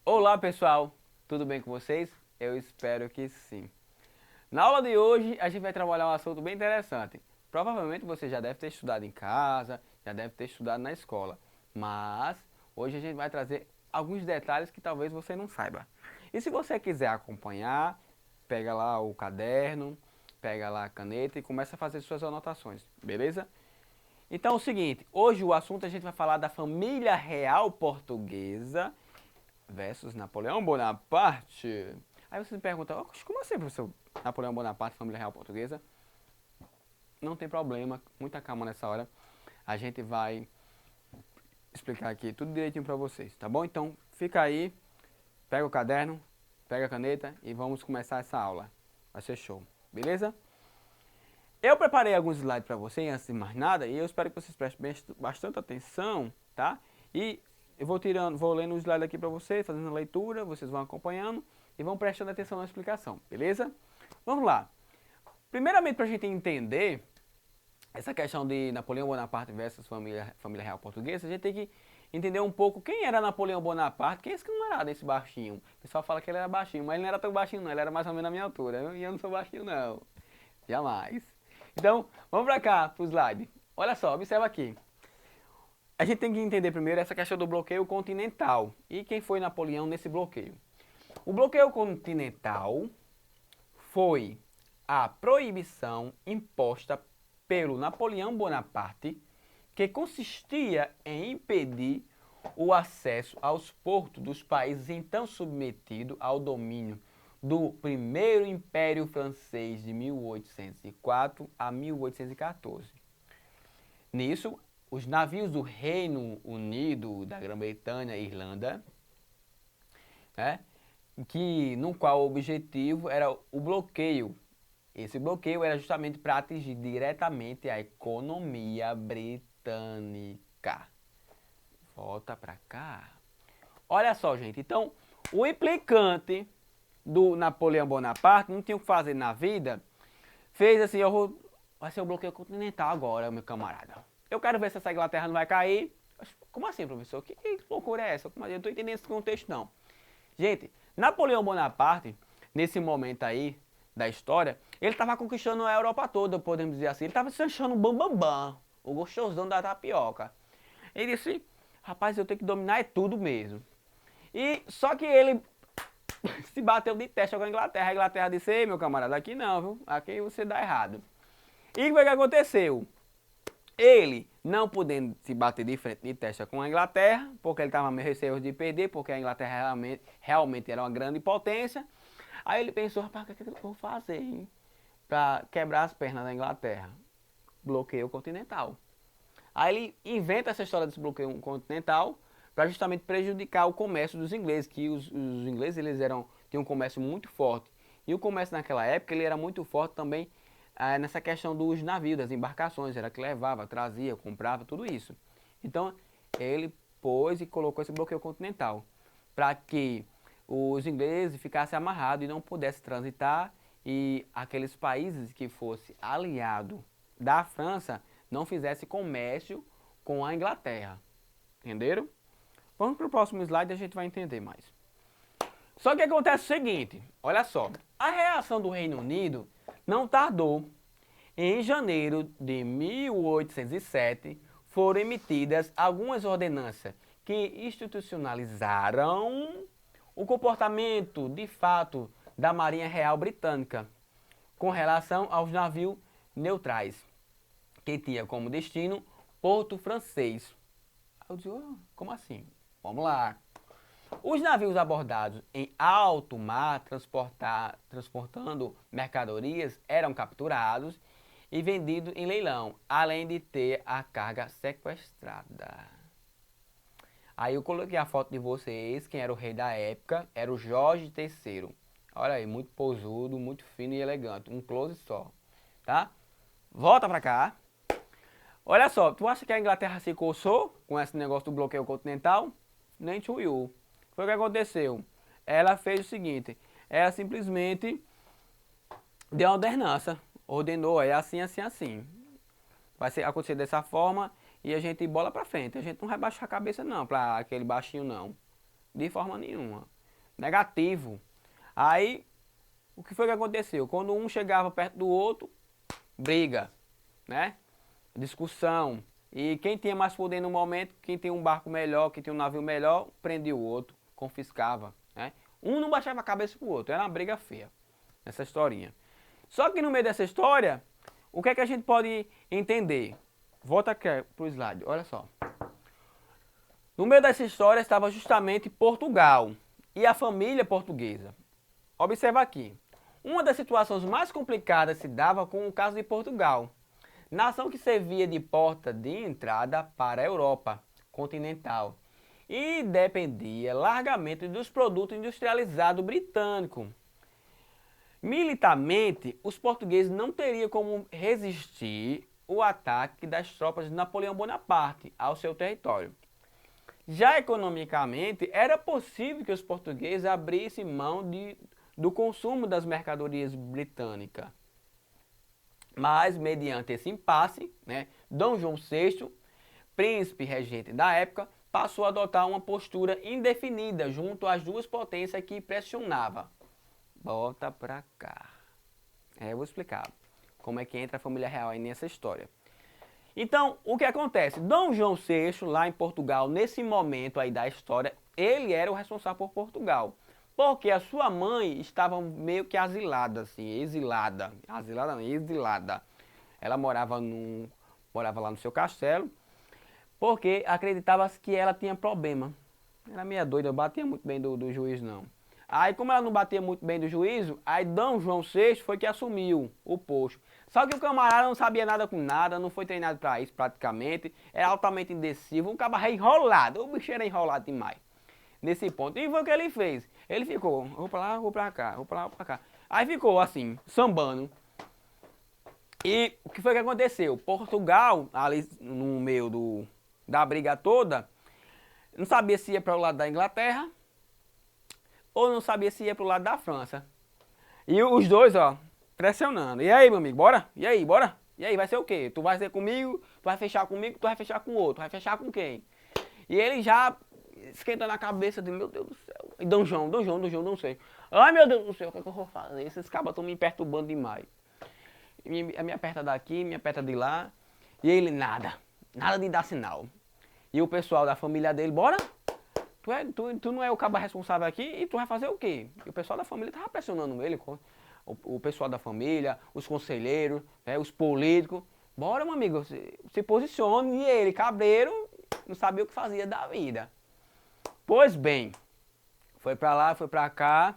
Olá pessoal, tudo bem com vocês? Eu espero que sim. Na aula de hoje a gente vai trabalhar um assunto bem interessante. Provavelmente você já deve ter estudado em casa, já deve ter estudado na escola, mas hoje a gente vai trazer alguns detalhes que talvez você não saiba. E se você quiser acompanhar, pega lá o caderno, pega lá a caneta e começa a fazer suas anotações, beleza? Então é o seguinte, hoje o assunto a gente vai falar da família real portuguesa versus Napoleão Bonaparte. Aí você me pergunta, "Oxe, como assim, professor? Napoleão Bonaparte, família real portuguesa?" Não tem problema, muita calma nessa hora. A gente vai explicar aqui tudo direitinho pra vocês, tá bom? Então fica aí, pega o caderno, pega a caneta e vamos começar essa aula. Vai ser show, beleza? Eu preparei alguns slides para você, antes de mais nada, e eu espero que vocês prestem bastante atenção, tá? E eu vou lendo o slide aqui para vocês, fazendo a leitura, vocês vão acompanhando e vão prestando atenção na explicação, beleza? Vamos lá. Primeiramente, para a gente entender essa questão de Napoleão Bonaparte versus família real portuguesa, a gente tem que entender um pouco quem era Napoleão Bonaparte, quem é esse camarada, esse baixinho. O pessoal fala que ele era baixinho, mas ele não era tão baixinho não, ele era mais ou menos na minha altura, e eu não sou baixinho não, jamais. Então, vamos pra cá, pro slide. Olha só, observa aqui. A gente tem que entender primeiro essa questão do bloqueio continental. E quem foi Napoleão nesse bloqueio? O bloqueio continental foi a proibição imposta pelo Napoleão Bonaparte, que consistia em impedir o acesso aos portos dos países então submetidos ao domínio do Primeiro Império Francês de 1804 a 1814. Nisso, os navios do Reino Unido, da Grã-Bretanha e Irlanda, né, no qual o objetivo era o bloqueio. Esse bloqueio era justamente para atingir diretamente a economia britânica. Volta para cá. Olha só, gente. Então, o implicante do Napoleão Bonaparte não tinha o que fazer na vida, fez assim, vai ser o bloqueio continental agora, meu camarada. Eu quero ver se essa Inglaterra não vai cair. Como assim, professor? Que loucura é essa? Eu não estou entendendo esse contexto, não. Gente, Napoleão Bonaparte, nesse momento aí da história, ele estava conquistando a Europa toda, podemos dizer assim. Ele estava se achando o bambambam, o gostosão da tapioca. Ele disse, rapaz, eu tenho que dominar é tudo mesmo. E só que ele se bateu de teste com a Inglaterra. A Inglaterra disse, ei, meu camarada, aqui não, viu? Aqui você dá errado. E o que aconteceu? Ele, não podendo se bater de frente de testa com a Inglaterra, porque ele estava meio receoso de perder, porque a Inglaterra realmente era uma grande potência. Aí ele pensou, rapaz, o que eu vou fazer, para quebrar as pernas da Inglaterra? Bloqueio continental. Aí ele inventa essa história desse bloqueio continental para justamente prejudicar o comércio dos ingleses, que os ingleses tinham um comércio muito forte. E o comércio naquela época ele era muito forte também nessa questão dos navios, das embarcações, era que levava, trazia, comprava, tudo isso. Então ele pôs e colocou esse bloqueio continental para que os ingleses ficassem amarrados e não pudessem transitar e aqueles países que fossem aliados da França não fizessem comércio com a Inglaterra. Entenderam? Vamos para o próximo slide e a gente vai entender mais. Só que acontece o seguinte, olha só, a reação do Reino Unido não tardou. Em janeiro de 1807, foram emitidas algumas ordenanças que institucionalizaram o comportamento de fato da Marinha Real Britânica com relação aos navios neutrais, que tinha como destino Porto Francês. Eu disse, oh, como assim? Vamos lá. Os navios abordados em alto mar transportando mercadorias eram capturados e vendidos em leilão, além de ter a carga sequestrada. Aí eu coloquei a foto de vocês, quem era o rei da época, era o Jorge III. Olha aí, muito posudo, muito fino e elegante, um close só, tá? Volta pra cá. Olha só, tu acha que a Inglaterra se coçou com esse negócio do bloqueio continental? Nem tchuiu. Foi o que aconteceu. Ela fez o seguinte, ela simplesmente deu uma ordenança, ordenou, é assim, assim, assim. Vai acontecer dessa forma e a gente bola pra frente. A gente não vai baixar a cabeça não, pra aquele baixinho não. De forma nenhuma. negativo. Aí, o que foi que aconteceu? Quando um chegava perto do outro, briga, né? Discussão. E quem tinha mais poder no momento, quem tinha um barco melhor, quem tinha um navio melhor, prendia o outro, confiscava, né? Um não baixava a cabeça pro outro, era uma briga feia, nessa historinha. Só que no meio dessa história, o que é que a gente pode entender? Volta aqui pro slide, olha só. No meio dessa história estava justamente Portugal e a família portuguesa. Observa aqui. Uma das situações mais complicadas se dava com o caso de Portugal, nação que servia de porta de entrada para a Europa continental e dependia largamente dos produtos industrializados britânicos. Militarmente, os portugueses não teriam como resistir o ataque das tropas de Napoleão Bonaparte ao seu território. Já economicamente, era possível que os portugueses abrissem mão do consumo das mercadorias britânicas. Mas, mediante esse impasse, né, Dom João VI, príncipe regente da época, passou a adotar uma postura indefinida junto às duas potências que pressionava. Bota pra cá. Eu vou explicar como é que entra a família real aí nessa história. Então, o que acontece? Dom João VI, lá em Portugal, nesse momento aí da história, ele era o responsável por Portugal. Porque a sua mãe estava meio que asilada, assim, exilada. Asilada não, exilada. Ela morava lá no seu castelo, porque acreditava que ela tinha problema. Era meia doida, batia muito bem do juiz, não. Aí, como ela não batia muito bem do juízo, aí Dom João VI foi que assumiu o posto. Só que o camarada não sabia nada com nada, não foi treinado para isso praticamente, era altamente indeciso, um camarada enrolado, o bicho era enrolado demais. Nesse ponto. E foi o que ele fez. Ele ficou, vou pra lá, vou pra cá, vou pra lá, vou pra cá. Aí ficou assim, sambando. E o que foi que aconteceu? Portugal, ali no meio da briga toda, não sabia se ia para o lado da Inglaterra ou não sabia se ia para o lado da França. E os dois, ó, pressionando. E aí, meu amigo, bora? E aí, bora? E aí, vai ser o quê? Tu vai ser comigo, tu vai fechar comigo, tu vai fechar com o outro, vai fechar com quem? E ele já esquentando a cabeça de, meu Deus do céu. E Dom João, não sei. Ai, meu Deus do céu, o que é que eu vou fazer? Esses cabas estão me perturbando demais. Me aperta daqui, me aperta de lá. E ele, nada de dar sinal. E o pessoal da família dele, bora? Tu não é o cabo responsável aqui e tu vai fazer o quê? E o pessoal da família tava pressionando ele, o pessoal da família, os conselheiros, né, os políticos. Bora, meu amigo, se posicione. E ele, cabreiro, não sabia o que fazia da vida. Pois bem, foi pra lá, foi pra cá.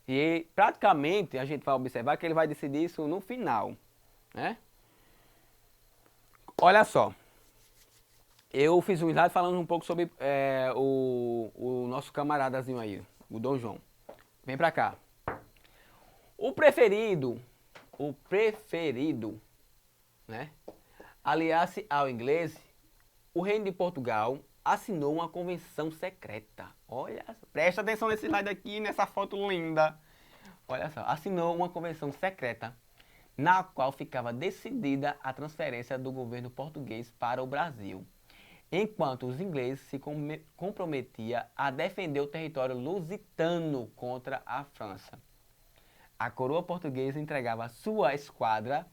E praticamente a gente vai observar que ele vai decidir isso no final, né? Olha só. Eu fiz um slide falando um pouco sobre o nosso camaradazinho aí, o Dom João. Vem pra cá. O preferido, né? Aliás-se ao inglês, o reino de Portugal assinou uma convenção secreta. Olha, presta atenção nesse slide aqui, nessa foto linda. Olha só, assinou uma convenção secreta, na qual ficava decidida a transferência do governo português para o Brasil, enquanto os ingleses se comprometiam a defender o território lusitano contra a França. A coroa portuguesa entregava sua esquadra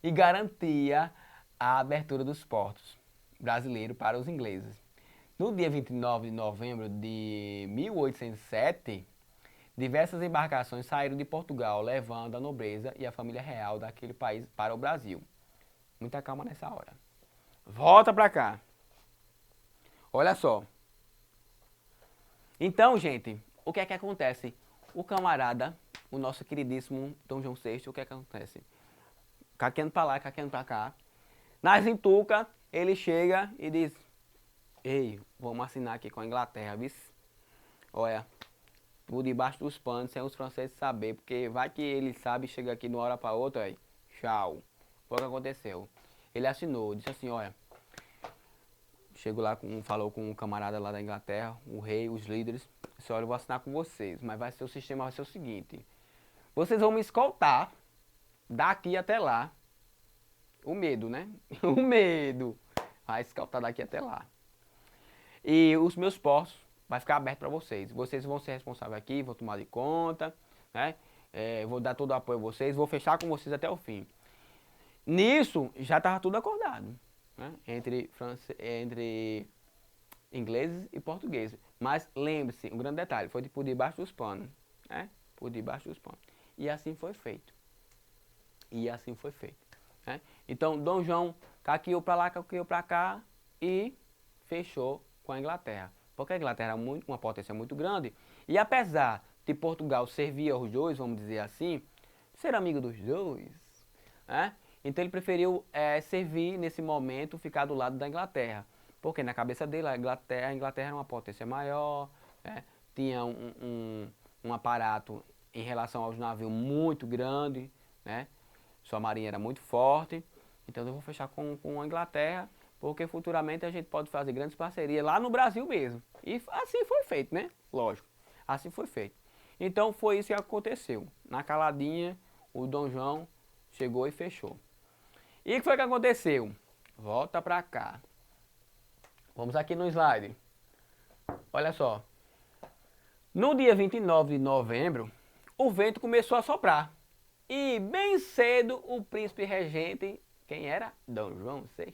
e garantia a abertura dos portos brasileiros para os ingleses. No dia 29 de novembro de 1807, diversas embarcações saíram de Portugal, levando a nobreza e a família real daquele país para o Brasil. Muita calma nessa hora. Volta pra cá. Olha só. Então, gente, o que é que acontece? O camarada, o nosso queridíssimo Dom João VI, o que é que acontece? Caqueando pra lá, caqueando pra cá. Nas entuca, ele chega e diz: ei, vamos assinar aqui com a Inglaterra, viu? Olha, por debaixo dos panos, sem os franceses saber, porque vai que ele sabe, chega aqui de uma hora pra outra, aí, tchau. Foi o que aconteceu. Ele assinou, disse assim, olha, chegou lá, falou com um camarada lá da Inglaterra, o rei, os líderes, disse, olha, eu vou assinar com vocês, mas o sistema vai ser o seguinte, vocês vão me escoltar daqui até lá. O medo, né? O medo. Vai escoltar daqui até lá. E os meus portos vai ficar aberto para vocês. Vocês vão ser responsáveis aqui, vou tomar de conta, né? Vou dar todo o apoio a vocês, vou fechar com vocês até o fim. Nisso, já estava tudo acordado, né? Entre ingleses e portugueses. Mas lembre-se, um grande detalhe, foi por debaixo dos panos, né? Por debaixo dos panos. E assim foi feito. Né? Então, Dom João caqueou para lá, caqueou para cá e fechou com a Inglaterra. Porque a Inglaterra é uma potência muito grande. E apesar de Portugal servir aos dois, vamos dizer assim, ser amigo dos dois, né? Então ele preferiu servir nesse momento, ficar do lado da Inglaterra. Porque na cabeça dele a Inglaterra era uma potência maior, né? Tinha um aparato em relação aos navios muito grande, né? Sua marinha era muito forte. Então eu vou fechar com a Inglaterra, porque futuramente a gente pode fazer grandes parcerias lá no Brasil mesmo. E assim foi feito, né? Lógico, assim foi feito. Então foi isso que aconteceu. Na caladinha, o Dom João chegou e fechou. E o que foi que aconteceu? Volta pra cá. Vamos aqui no slide. Olha só. No dia 29 de novembro, o vento começou a soprar. E bem cedo o príncipe regente, quem era? Dom João VI,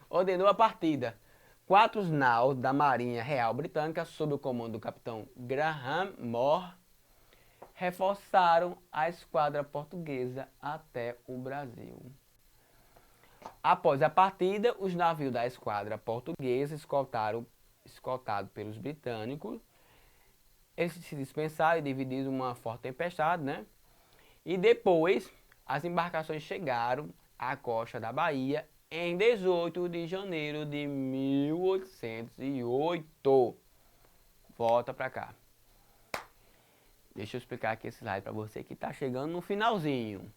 ordenou a partida. 4 naus da Marinha Real Britânica, sob o comando do capitão Graham Moore, reforçaram a esquadra portuguesa até o Brasil. Após a partida, os navios da esquadra portuguesa, escoltados pelos britânicos, eles se dispensaram e dividiram uma forte tempestade, né? E depois, as embarcações chegaram à costa da Bahia em 18 de janeiro de 1808. Volta pra cá. Deixa eu explicar aqui esse slide para você que está chegando no finalzinho.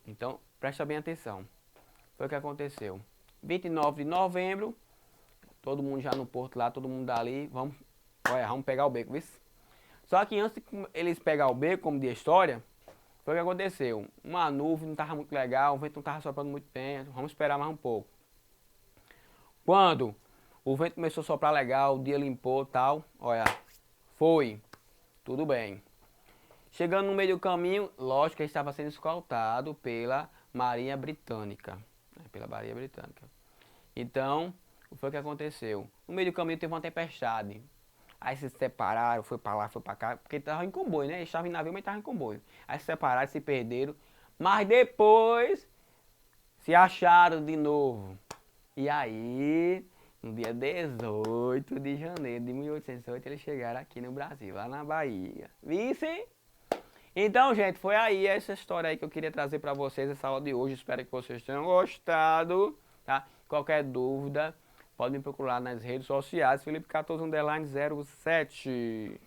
Então, presta bem atenção. Foi o que aconteceu. 29 de novembro, todo mundo já no porto lá, todo mundo dali. Vamos pegar o beco, viu? Só que antes de eles pegar o beco, como de história, foi o que aconteceu. Uma nuvem não estava muito legal, o vento não estava soprando muito bem. Vamos esperar mais um pouco. Quando o vento começou a soprar legal, o dia limpou e tal, olha, foi. Tudo bem. Chegando no meio do caminho, lógico que ele estava sendo escoltado pela Marinha Britânica. Então, o que foi que aconteceu? No meio do caminho teve uma tempestade. Aí se separaram, foi para lá, foi para cá, porque estava em comboio, né? Eles estavam em navio, mas estavam em comboio. Aí se separaram, se perderam, mas depois se acharam de novo. E aí, no dia 18 de janeiro de 1808, eles chegaram aqui no Brasil, lá na Bahia. Visse? Então, gente, foi aí essa história aí que eu queria trazer para vocês essa aula de hoje. Espero que vocês tenham gostado, tá? Qualquer dúvida, pode me procurar nas redes sociais, Felipe14_07.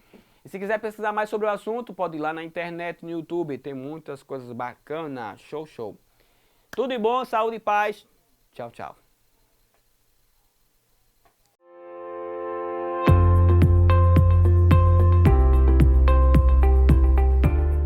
E se quiser pesquisar mais sobre o assunto, pode ir lá na internet, no YouTube, tem muitas coisas bacanas, show. Tudo de bom, saúde e paz. Tchau, tchau.